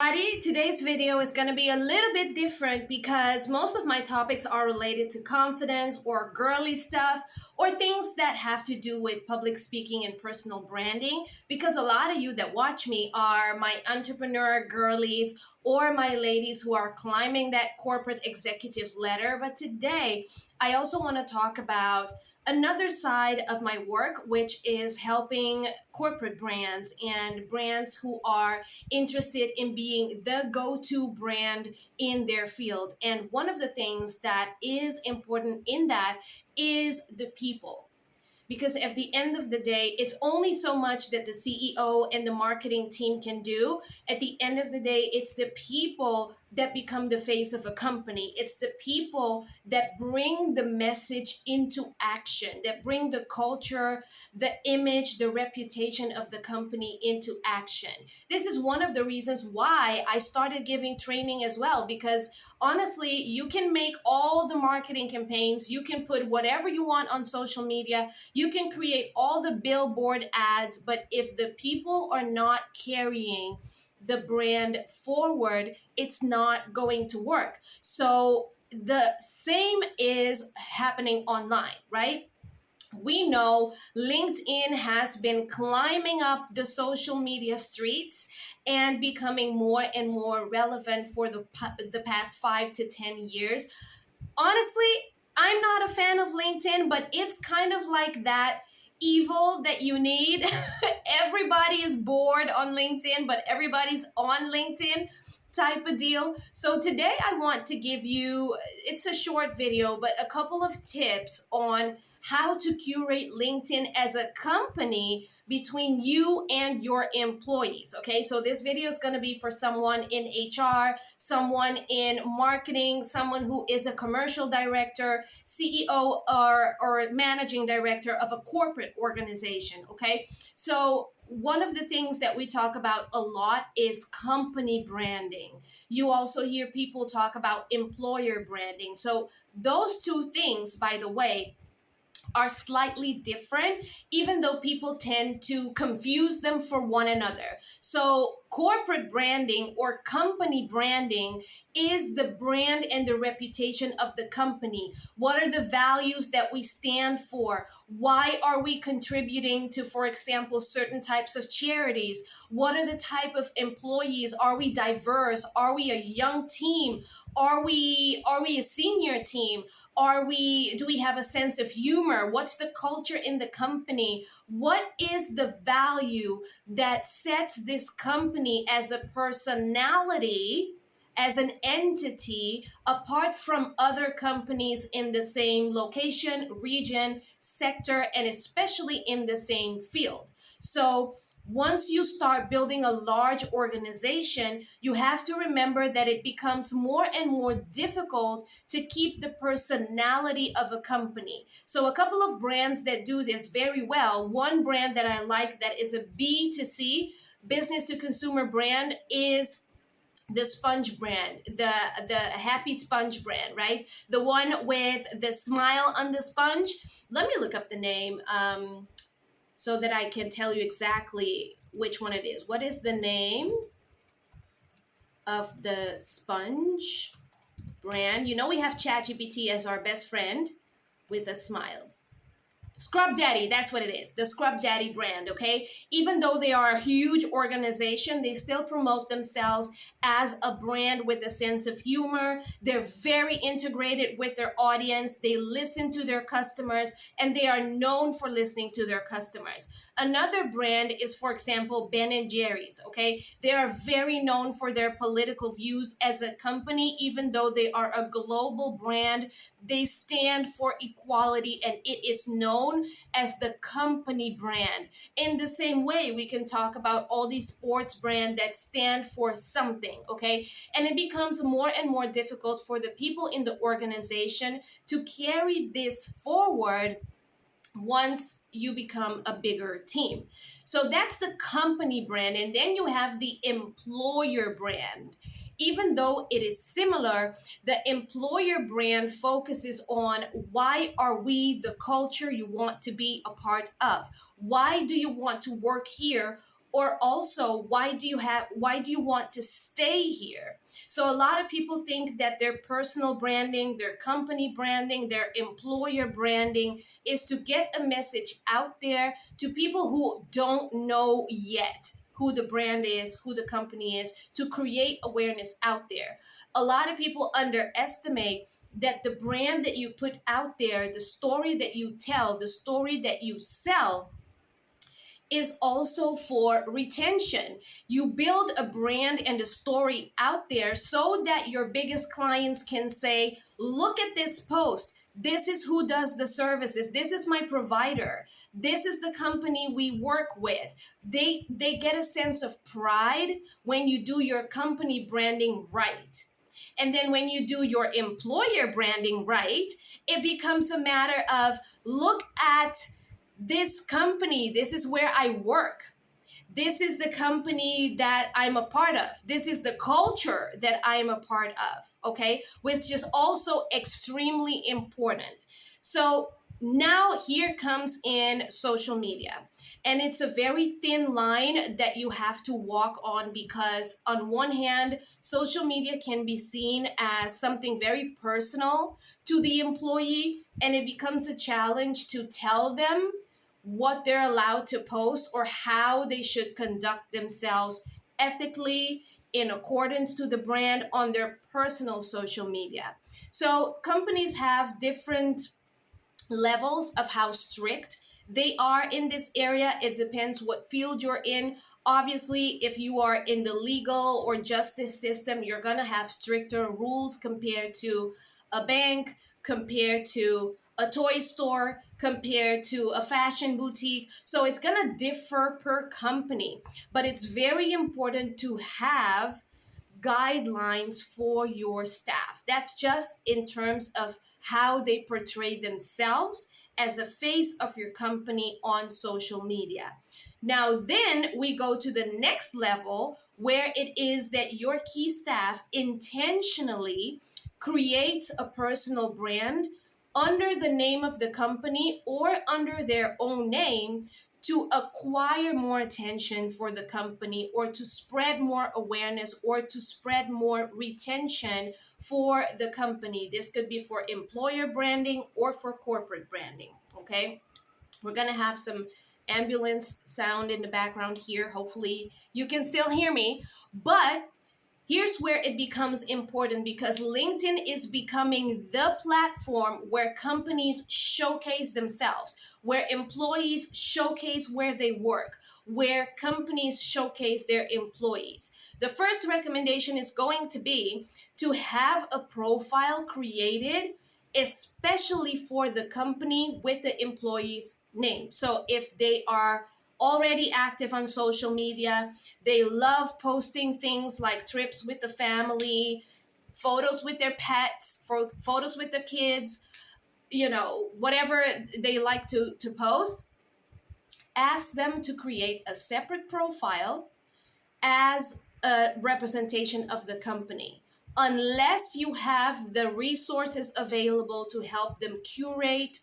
everybody. Today's video is going to be a little bit different because most of my topics are related to confidence or girly stuff or things that have to do with public speaking and personal branding, because a lot of you that watch me are my entrepreneur girlies or my ladies who are climbing that corporate executive ladder. But today I also want to talk about another side of my work, which is helping corporate brands and brands who are interested in being the go-to brand in their field. And one of the things that is important in that is the people, because at the end of the day, it's only so much that the CEO and the marketing team can do. At the end of the day, it's the people that become the face of a company. It's the people that bring the message into action, that bring the culture, the image, the reputation of the company into action. This is one of the reasons why I started giving training as well, because honestly, you can make all the marketing campaigns, you can put whatever you want on social media, you can create all the billboard ads, but if the people are not carrying the brand forward, it's not going to work. So the same is happening online, right? We know LinkedIn has been climbing up the social media streets and becoming more and more relevant for the past 5 to 10 years. Honestly, I'm not a fan of LinkedIn, but it's kind of like that evil that you need. Everybody is bored on LinkedIn, but everybody's on LinkedIn type of deal. So today I want to give you, it's a short video, but a couple of tips on how to curate LinkedIn as a company between you and your employees. Okay, so this video is going to be for someone in HR, someone in marketing, someone who is a commercial director, CEO, or managing director of a corporate organization. Okay, so one of the things that we talk about a lot is company branding. You also hear people talk about employer branding. So those two things, by the way, are slightly different, even though people tend to confuse them for one another. So corporate branding or company branding is the brand and the reputation of the company. What are the values that we stand for? Why are we contributing to, for example, certain types of charities? What are the type of employees? Are we diverse? Are we a young team? Are we a senior team? Do we have a sense of humor? What's the culture in the company? What is the value that sets this company as a personality, as an entity, apart from other companies in the same location, region, sector, and especially in the same field? So once you start building a large organization, you have to remember that it becomes more and more difficult to keep the personality of a company. So a couple of brands that do this very well, one brand that I like that is a B2C, business to consumer brand, is the sponge brand, the happy sponge brand, right? The one with the smile on the sponge. Let me look up the name so that I can tell you exactly which one it is. What is the name of the sponge brand? You know, we have ChatGPT as our best friend with a smile. Scrub Daddy, that's what it is. The Scrub Daddy brand, okay? Even though they are a huge organization, they still promote themselves as a brand with a sense of humor. They're very integrated with their audience. They listen to their customers, and they are known for listening to their customers. Another brand is, for example, Ben and Jerry's, okay? They are very known for their political views as a company. Even though they are a global brand, they stand for equality, and it is known as the company brand. In the same way, we can talk about all these sports brands that stand for something, okay? And it becomes more and more difficult for the people in the organization to carry this forward once you become a bigger team. So that's the company brand. And then you have the employer brand. Even though it is similar, the employer brand focuses on why are we the culture you want to be a part of? Why do you want to work here or also why do you want to stay here? So a lot of people think that their personal branding, their company branding, their employer branding is to get a message out there to people who don't know yet who the brand is, who the company is, to create awareness out there. A lot of people underestimate that the brand that you put out there, the story that you tell, the story that you sell, is also for retention. You build a brand and a story out there so that your biggest clients can say, look at this post. This is who does the services. This is my provider. This is the company we work with. They get a sense of pride when you do your company branding right. And then when you do your employer branding right, it becomes a matter of, look at this company, this is where I work. This is the company that I'm a part of. This is the culture that I'm a part of, okay? Which is also extremely important. So now here comes in social media. And it's a very thin line that you have to walk on, because on one hand, social media can be seen as something very personal to the employee, and it becomes a challenge to tell them what they're allowed to post or how they should conduct themselves ethically in accordance to the brand on their personal social media. So companies have different levels of how strict they are in this area. It depends what field you're in. Obviously, if you are in the legal or justice system, you're going to have stricter rules compared to a bank, compared to a toy store, compared to a fashion boutique. So it's going to differ per company, but it's very important to have guidelines for your staff. That's just in terms of how they portray themselves as a face of your company on social media. Now, then we go to the next level where it is that your key staff intentionally creates a personal brand under the name of the company or under their own name to acquire more attention for the company, or to spread more awareness, or to spread more retention for the company. This could be for employer branding or for corporate branding. Okay, we're gonna have some ambulance sound in the background here. Hopefully you can still hear me, but here's where it becomes important, because LinkedIn is becoming the platform where companies showcase themselves, where employees showcase where they work, where companies showcase their employees. The first recommendation is going to be to have a profile created especially for the company with the employee's name. So if they are already active on social media, they love posting things like trips with the family, photos with their pets, photos with the kids, whatever they like to post. Ask them to create a separate profile as a representation of the company, unless you have the resources available to help them curate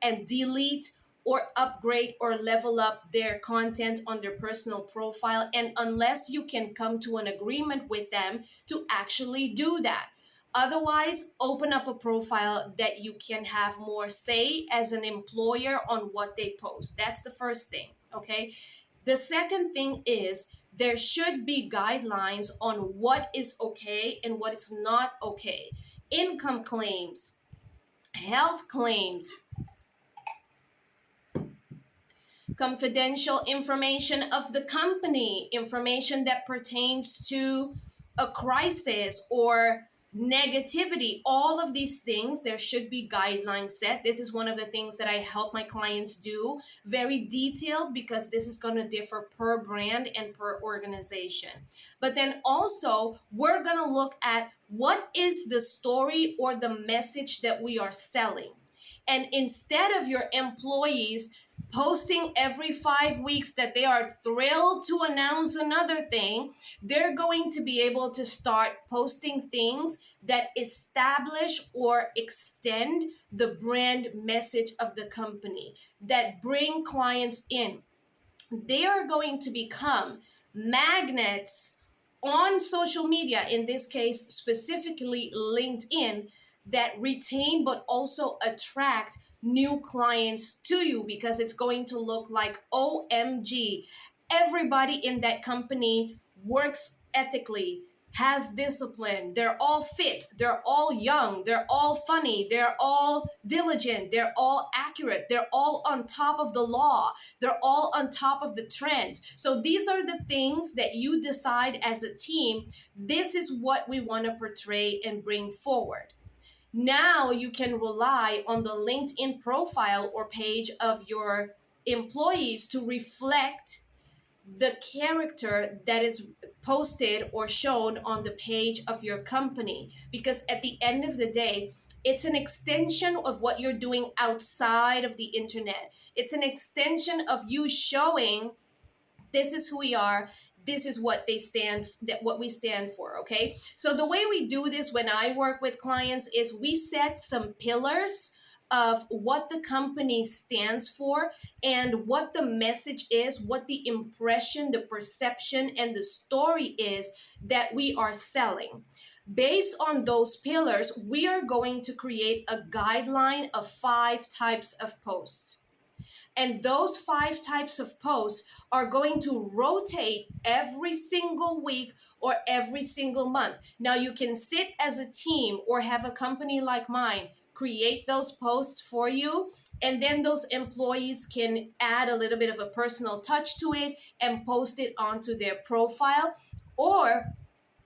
and delete or upgrade or level up their content on their personal profile, and unless you can come to an agreement with them to actually do that. Otherwise, open up a profile that you can have more say as an employer on what they post. That's the first thing, okay? The second thing is there should be guidelines on what is okay and what is not okay. Income claims, health claims, confidential information of the company, information that pertains to a crisis or negativity, all of these things, there should be guidelines set. This is one of the things that I help my clients do, very detailed, because this is going to differ per brand and per organization. But then also, we're going to look at what is the story or the message that we are selling. And instead of your employees posting every 5 weeks that they are thrilled to announce another thing, they're going to be able to start posting things that establish or extend the brand message of the company, that bring clients in. they are going to become magnets on social media, in this case, specifically LinkedIn, that retain but also attract new clients to you, because it's going to look like, OMG, everybody in that company works ethically, has discipline, they're all fit, they're all young, they're all funny, they're all diligent, they're all accurate, they're all on top of the law, they're all on top of the trends. So these are the things that you decide as a team. This is what we want to portray and bring forward. Now you can rely on the LinkedIn profile or page of your employees to reflect the character that is posted or shown on the page of your company, because at the end of the day, it's an extension of what you're doing outside of the internet. It's an extension of you showing, this is who we are, this is what they stand, that what we stand for. Okay, so the way we do this when I work with clients is we set some pillars of what the company stands for and what the message is, what the impression, the perception, and the story is that we are selling. Based on those pillars, we are going to create a guideline of 5 types of posts. And those 5 types of posts are going to rotate every single week or every single month. Now, you can sit as a team or have a company like mine create those posts for you. And then those employees can add a little bit of a personal touch to it and post it onto their profile. Or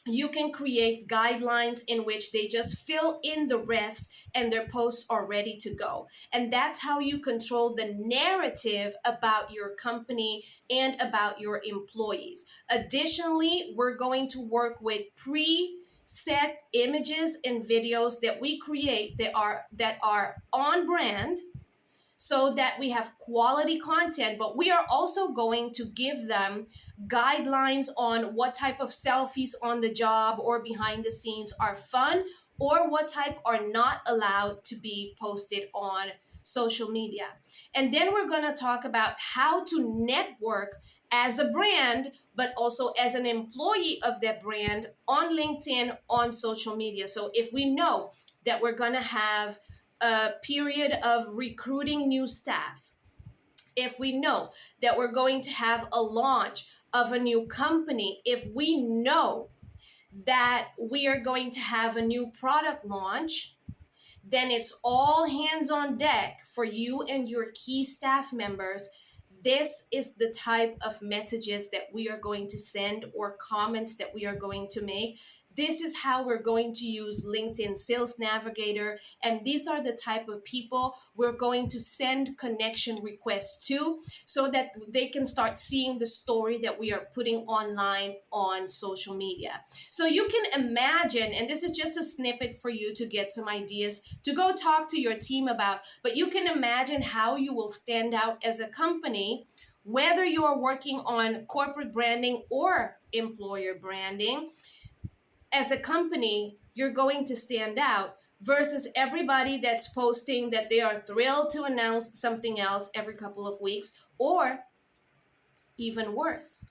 you can create guidelines in which they just fill in the rest and their posts are ready to go. And that's how you control the narrative about your company and about your employees. Additionally, we're going to work with preset images and videos that we create that are on brand, so that we have quality content, but we are also going to give them guidelines on what type of selfies on the job or behind the scenes are fun, or what type are not allowed to be posted on social media. And then we're going to talk about how to network as a brand, but also as an employee of that brand on LinkedIn, on social media. So if we know that we're going to have a period of recruiting new staff, if we know that we're going to have a launch of a new company, if we know that we are going to have a new product launch, then it's all hands on deck for you and your key staff members. This is the type of messages that we are going to send or comments that we are going to make. This is how we're going to use LinkedIn Sales Navigator. And these are the type of people we're going to send connection requests to, so that they can start seeing the story that we are putting online on social media. So you can imagine, and this is just a snippet for you to get some ideas to go talk to your team about, but you can imagine how you will stand out as a company, whether you're working on corporate branding or employer branding. As a company, you're going to stand out versus everybody that's posting that they are thrilled to announce something else every couple of weeks, or even worse,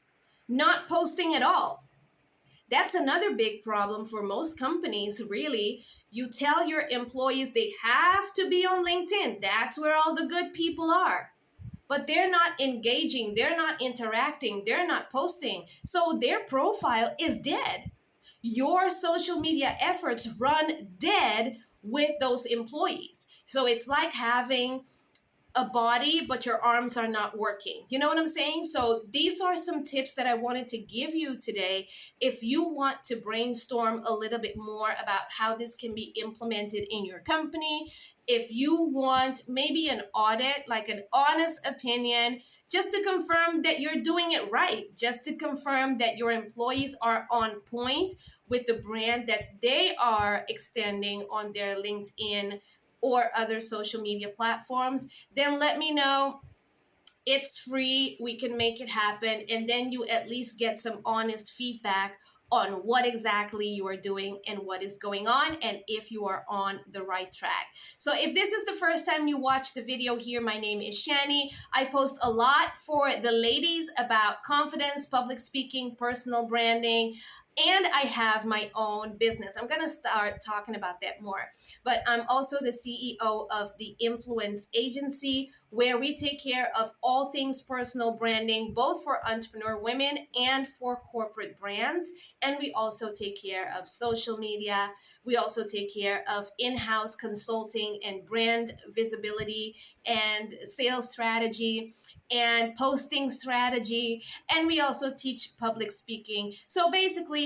not posting at all. That's another big problem for most companies, really. You tell your employees they have to be on LinkedIn. That's where all the good people are. But they're not engaging, they're not interacting, they're not posting. So their profile is dead. Your social media efforts run dead with those employees. So it's like having a body, but your arms are not working. You know what I'm saying? So these are some tips that I wanted to give you today. If you want to brainstorm a little bit more about how this can be implemented in your company, if you want maybe an audit, like an honest opinion, just to confirm that you're doing it right, just to confirm that your employees are on point with the brand that they are extending on their LinkedIn or other social media platforms, then let me know. It's free. We can make it happen. And then you at least get some honest feedback on what exactly you are doing and what is going on, and if you are on the right track. So if this is the first time you watch the video here, my name is Shani. I post a lot for the ladies about confidence, public speaking, personal branding, and I have my own business. I'm going to start talking about that more. But I'm also the CEO of the Influence Agency, where we take care of all things personal branding, both for entrepreneur women and for corporate brands. And we also take care of social media. We also take care of in-house consulting and brand visibility and sales strategy and posting strategy. And we also teach public speaking. So basically,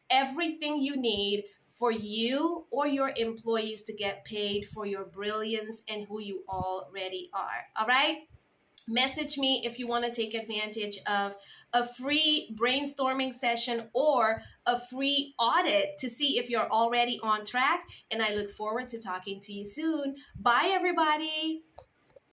everything you need for you or your employees to get paid for your brilliance and who you already are. All right? Message me if you want to take advantage of a free brainstorming session or a free audit to see if you're already on track. And I look forward to talking to you soon. Bye, everybody.